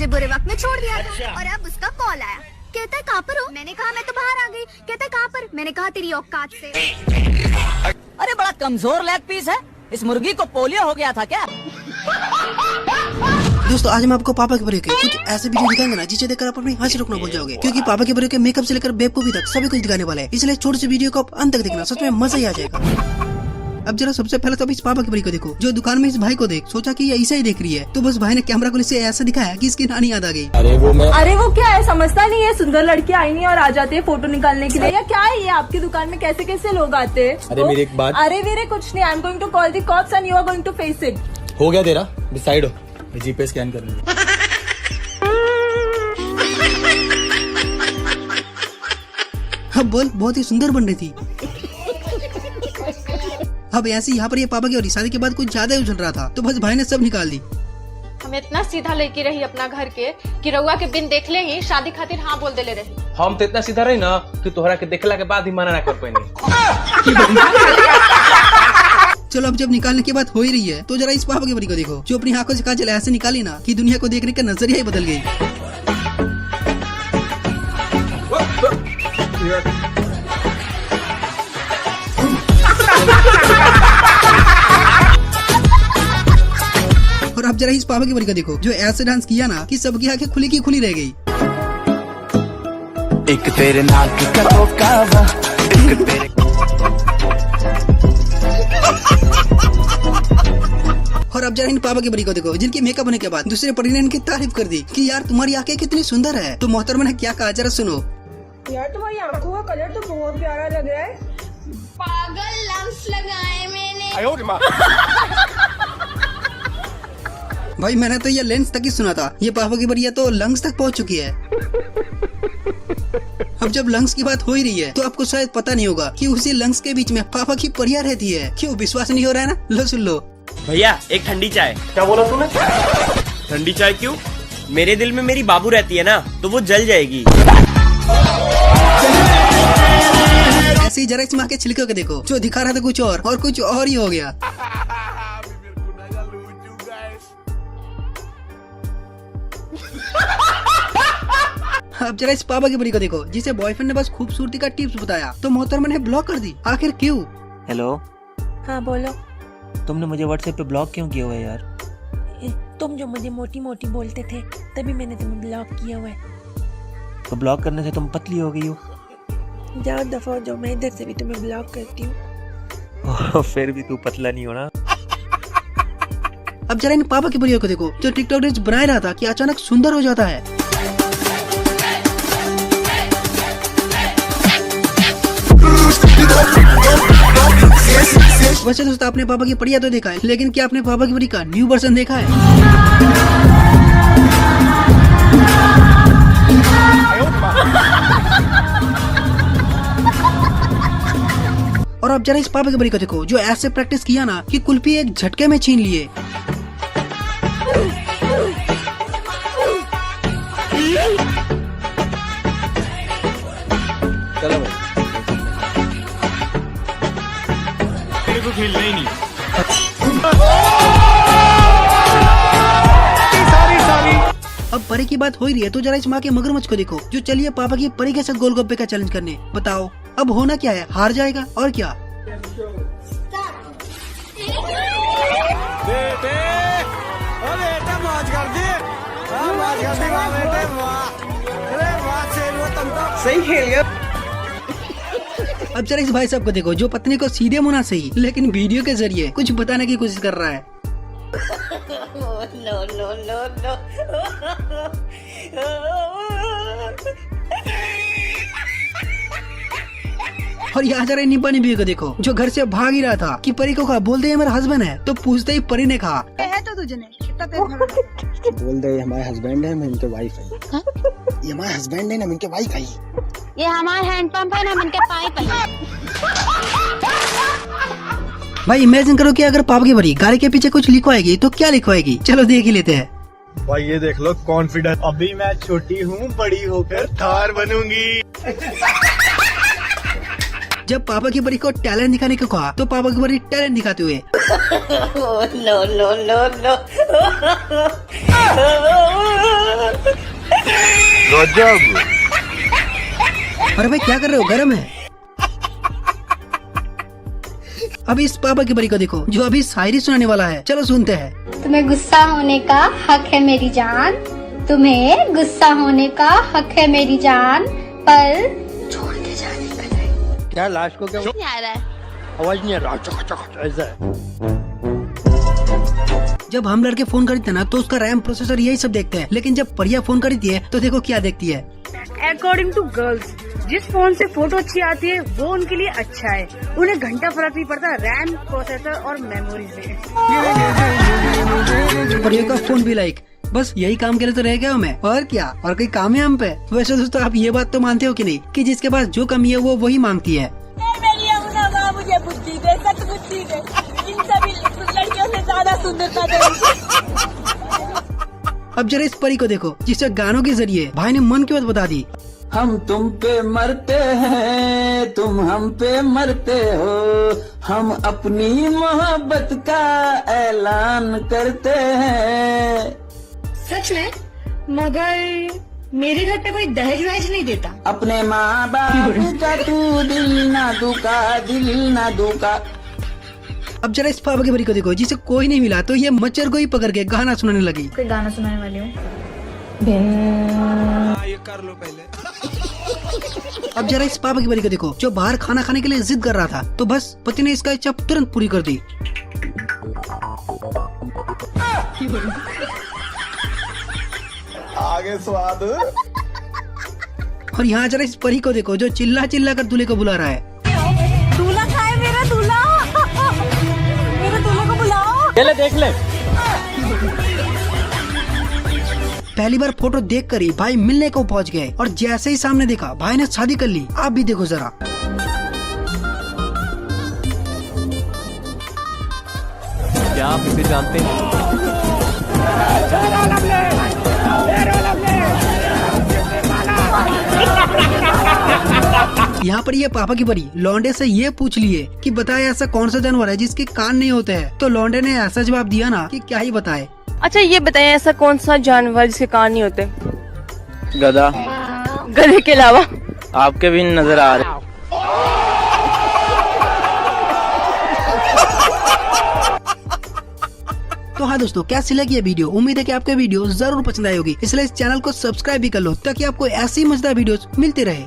मुझे बुरे वक्त में छोड़ दिया था और अब उसका कॉल आया, कहता है कहाँ पर हो? मैंने कहा मैं तो बाहर आ गई। कहता है कहाँ पर? मैंने कहा तेरी औकात से। अरे बड़ा कमजोर लेग पीस है, इस मुर्गी को पोलियो हो गया था क्या? दोस्तों आज मैं आपको पापा के बड़े के कुछ ऐसे वीडियो दिखाएंगे ना जिसे देखकर आप अपनी हंसी रोकना भूल जाओगे, क्योंकि पापा के बड़े के मेकअप से लेकर बेवकूफी तक सभी कुछ दिखाने वाले हैं। इसलिए छोटे से वीडियो को आप अंत तक देखना, सच में मजा ही आ जाएगा। अब जरा सबसे पहले तो इस पापा की बड़ी को देखो, जो दुकान में इस भाई को देख सोचा कि ये ऐसा ही देख रही है, तो बस भाई ने कैमरा को इसे ऐसा दिखाया कि इसकी नानी याद आ गई। अरे वो क्या है, समझता नहीं है, सुंदर लड़की आई नहीं और आ जाते हैं फोटो निकालने के लिए, या क्या है ये आपकी दुकान में कैसे कैसे लोग आते हैं? अरे मेरी एक बात, अरे मेरे कुछ नहीं, I am going to call the cops and you are going to face it. हो गया तेरा, डिसाइड हो, जीपे स्कैन कर लूंगा। अब बोल, बहुत ही सुंदर बन रही थी। अब ऐसे यहाँ पर ये पापा की और शादी के बाद कुछ ज्यादा ही उछल रहा था, तो बस भाई ने सब निकाल दी। हम इतना सीधा लड़की रही अपना घर के कि रउआ के बिन देखले ही शादी खातिर हाँ बोल देले रही। हम तो इतना सीधा रही ना कि तोहरा के देखला के बाद ही मना ना कर पाएंगे। चलो अब जब निकालने की बात हो ही रही है, तो जरा इस पापा की बड़ी को देखो, जो अपनी आंखों से काजल ऐसे निकाली ना कि दुनिया को देखने का नजरिया ही बदल गई। और अब जरा इस पापा की बड़ी को देखो, जो ऐसे डांस किया ना कि सबकी आंखें खुली की खुली रह गई। एक तेरे नाक का धोखा, एक तेरे और अब जरा इन पापा की बड़ी को देखो, जिनकी मेकअप होने के बाद दूसरे परी ने इनकी तारीफ कर दी कि यार तुम्हारी आंखें कितनी सुंदर है। तो मोहतरमा ने क्या कहा, जरा सुनो। यार तुम्हारी आंखों का कलर तो बहुत प्यारा लग रहा है। पागल, लेंस लगाए मैंने। भाई मैंने तो ये लेंस तक ही सुना था, ये पापा की बड़ी तो लंग्स तक पहुंच चुकी है। अब जब लंग्स की बात हो ही रही है, तो आपको शायद पता नहीं होगा कि उसी लंग्स के बीच में पापा की परियां रहती है। क्यों विश्वास नहीं हो रहा है ना? लो सुन लो। भैया एक ठंडी चाय। क्या बोला तूने? ठंडी चाय क्यों? मेरे दिल में मेरी बाबू रहती है ना, तो वो जल जाएगी। ऐसे ही जरा इस माँ के छिलके को देखो, जो दिखा रहा था कुछ और कुछ और ही हो गया। अब जरा इस पापा की बड़ी को देखो, जिसे बॉयफ्रेंड ने बस खूबसूरती का टिप्स बताया, तो मोहतरमा ने ब्लॉक कर दी। आखिर क्यों? हेलो, हाँ बोलो। तुमने मुझे व्हाट्सएप पे ब्लॉक क्यों किया हुआ है यार? तुम जो मुझे मोटी मोटी बोलते थे तभी मैंने तुम्हें ब्लॉक किया हुआ है। तो ब्लॉक करने से तुम पतली हो गई हो। जाओ दफा हो जाओ, मैं इधर से भी तुम्हें ब्लॉक करती हूँ। फिर भी तू पतला नहीं होना। अब जरा इन पापा की बड़ियों को देखो, जो टिकटॉक रील्स बना रहा था कि अचानक सुंदर हो जाता है। वैसे दोस्तों आपने पापा की परिया तो देखा है, लेकिन क्या आपने पापा की बड़ी का न्यू वर्जन देखा है? और अब जरा इस पापा की बड़ी को देखो, जो ऐसे प्रैक्टिस किया ना कि कुल्फी एक झटके में छीन लिए। चलो भाई, तेरे को खेलना ही नहीं। अब परी की बात हो ही रही है, तो जरा इस माँ के मगरमच्छ को देखो, जो चलिए पापा की परी के साथ गोलगप्पे का चैलेंज करने। बताओ अब होना क्या है? हार जाएगा और क्या? सही खेल गया। अब जरा इस भाई साहब को देखो, जो पत्नी को सीधे मुंह ना सही लेकिन वीडियो के जरिए कुछ बताने की कोशिश कर रहा है। No no no no. और यहाँ जरा निब्बा निब्बी को देखो, जो घर से भाग ही रहा था कि परी को कहा बोल दे ये मेरा हस्बैंड है, तो पूछते ही परी ने कहा है तो तुझे बोल दे हमारे हस्बैंड है, मैं इनके वाइफ है। ये हमारे हस्बैंड है ना, इनके वाइफ है। ये हमारा हैंडपंप है ना, इनके पाइप है। भाई इमेजिन करो कि अगर पापा की बड़ी गाड़ी के पीछे कुछ लिखवाएगी तो क्या लिखवाएगी? चलो देख ही लेते हैं। भाई ये देख लो कॉन्फिडेंस, अभी मैं छोटी हूँ, बड़ी होकर थार बनूंगी। जब पापा की बड़ी को टैलेंट दिखाने को कहा, तो पापा की बड़ी टैलेंट दिखाते हुए नो नो नो नो। अरे भाई क्या कर रहे हो, गर्म है। अभी इस पापा की परी को देखो जो अभी शायरी सुनाने वाला है, चलो सुनते हैं। तुम्हें गुस्सा होने का हक है मेरी जान, तुम्हें गुस्सा होने का हक है मेरी जान, पर छोड़ के जाने का नहीं। क्या लास्ट को क्या नहीं आ रहा है। आवाज नहीं आ रहा, ऐसा है। जब हम लड़के फोन खरीदते हैं ना तो उसका रैम प्रोसेसर यही सब देखते हैं, लेकिन जब परिया फोन खरीदती है तो देखो क्या देखती है। अकॉर्डिंग टू गर्ल्स, जिस फोन से फोटो अच्छी आती है वो उनके लिए अच्छा है, उन्हें घंटा फर्क नहीं पड़ता रैम, प्रोसेसर और मेमोरी से। परिया का फोन भी लाइक, बस यही काम के लिए तो रह गया हूँ मैं, और क्या, और कोई काम है हम पे। वैसे दोस्तों आप ये बात तो मानते हो कि नहीं कि जिसके पास जो कमी है वो वही मांगती है। मुझे बुद्धि दे, सच बुद्धि दे, इन सभी लड़कियों से ज्यादा सुंदरता दे। अब जरा इस परी को देखो जिसे गानों के जरिए भाई ने मन की बात बता दी। हम तुम पे मरते हैं, तुम हम पे मरते हो, हम अपनी मोहब्बत का ऐलान करते हैं। सच में? मगर मेरे घर पे कोई दहेज वहेज नहीं देता। अपने माँ बाप का तू दिल ना दुखा, दिल ना दुखा। अब जरा इस पापा की परी को देखो जिसे कोई नहीं मिला तो ये मच्छर को ही पकड़ के गाना सुनाने लगी। कोई गाना सुनाने वाली हूँ। ये कर लो पहले। अब जरा इस पापा की परी को देखो जो बाहर खाना खाने के लिए जिद कर रहा था, तो बस पति ने इसका इच्छा तुरंत पूरी कर दी। आगे स्वाद। और यहाँ जरा इस परी को देखो जो चिल्ला चिल्ला कर दूल्हे को बुला रहा है। दूल्हा खाए मेरा दूल्हा, मेरे दूल्हे को बुलाओ। ले देख ले। पहली बार फोटो देखकर ही भाई मिलने को पहुंच गए, और जैसे ही सामने देखा भाई ने शादी कर ली। आप भी देखो जरा। क्या आप इसे जानते हैं? यहाँ पर ये पापा की परी लौंडे से ये पूछ लिए कि बताए ऐसा कौन सा जानवर है जिसके कान नहीं होते हैं, तो लौंडे ने ऐसा जवाब दिया ना कि क्या ही बताए। अच्छा ये बताएं, ऐसा कौन सा जानवर जिसके कान नहीं होते? गधा। गधे के अलावा? आपके भी नजर आ रहे। तो हाँ दोस्तों, कैसी लगी ये वीडियो? उम्मीद है कि आपको वीडियो जरूर पसंद आई होगी, इसलिए इस चैनल को सब्सक्राइब भी कर लो ताकि आपको ऐसी मजेदार वीडियोस मिलती रहे।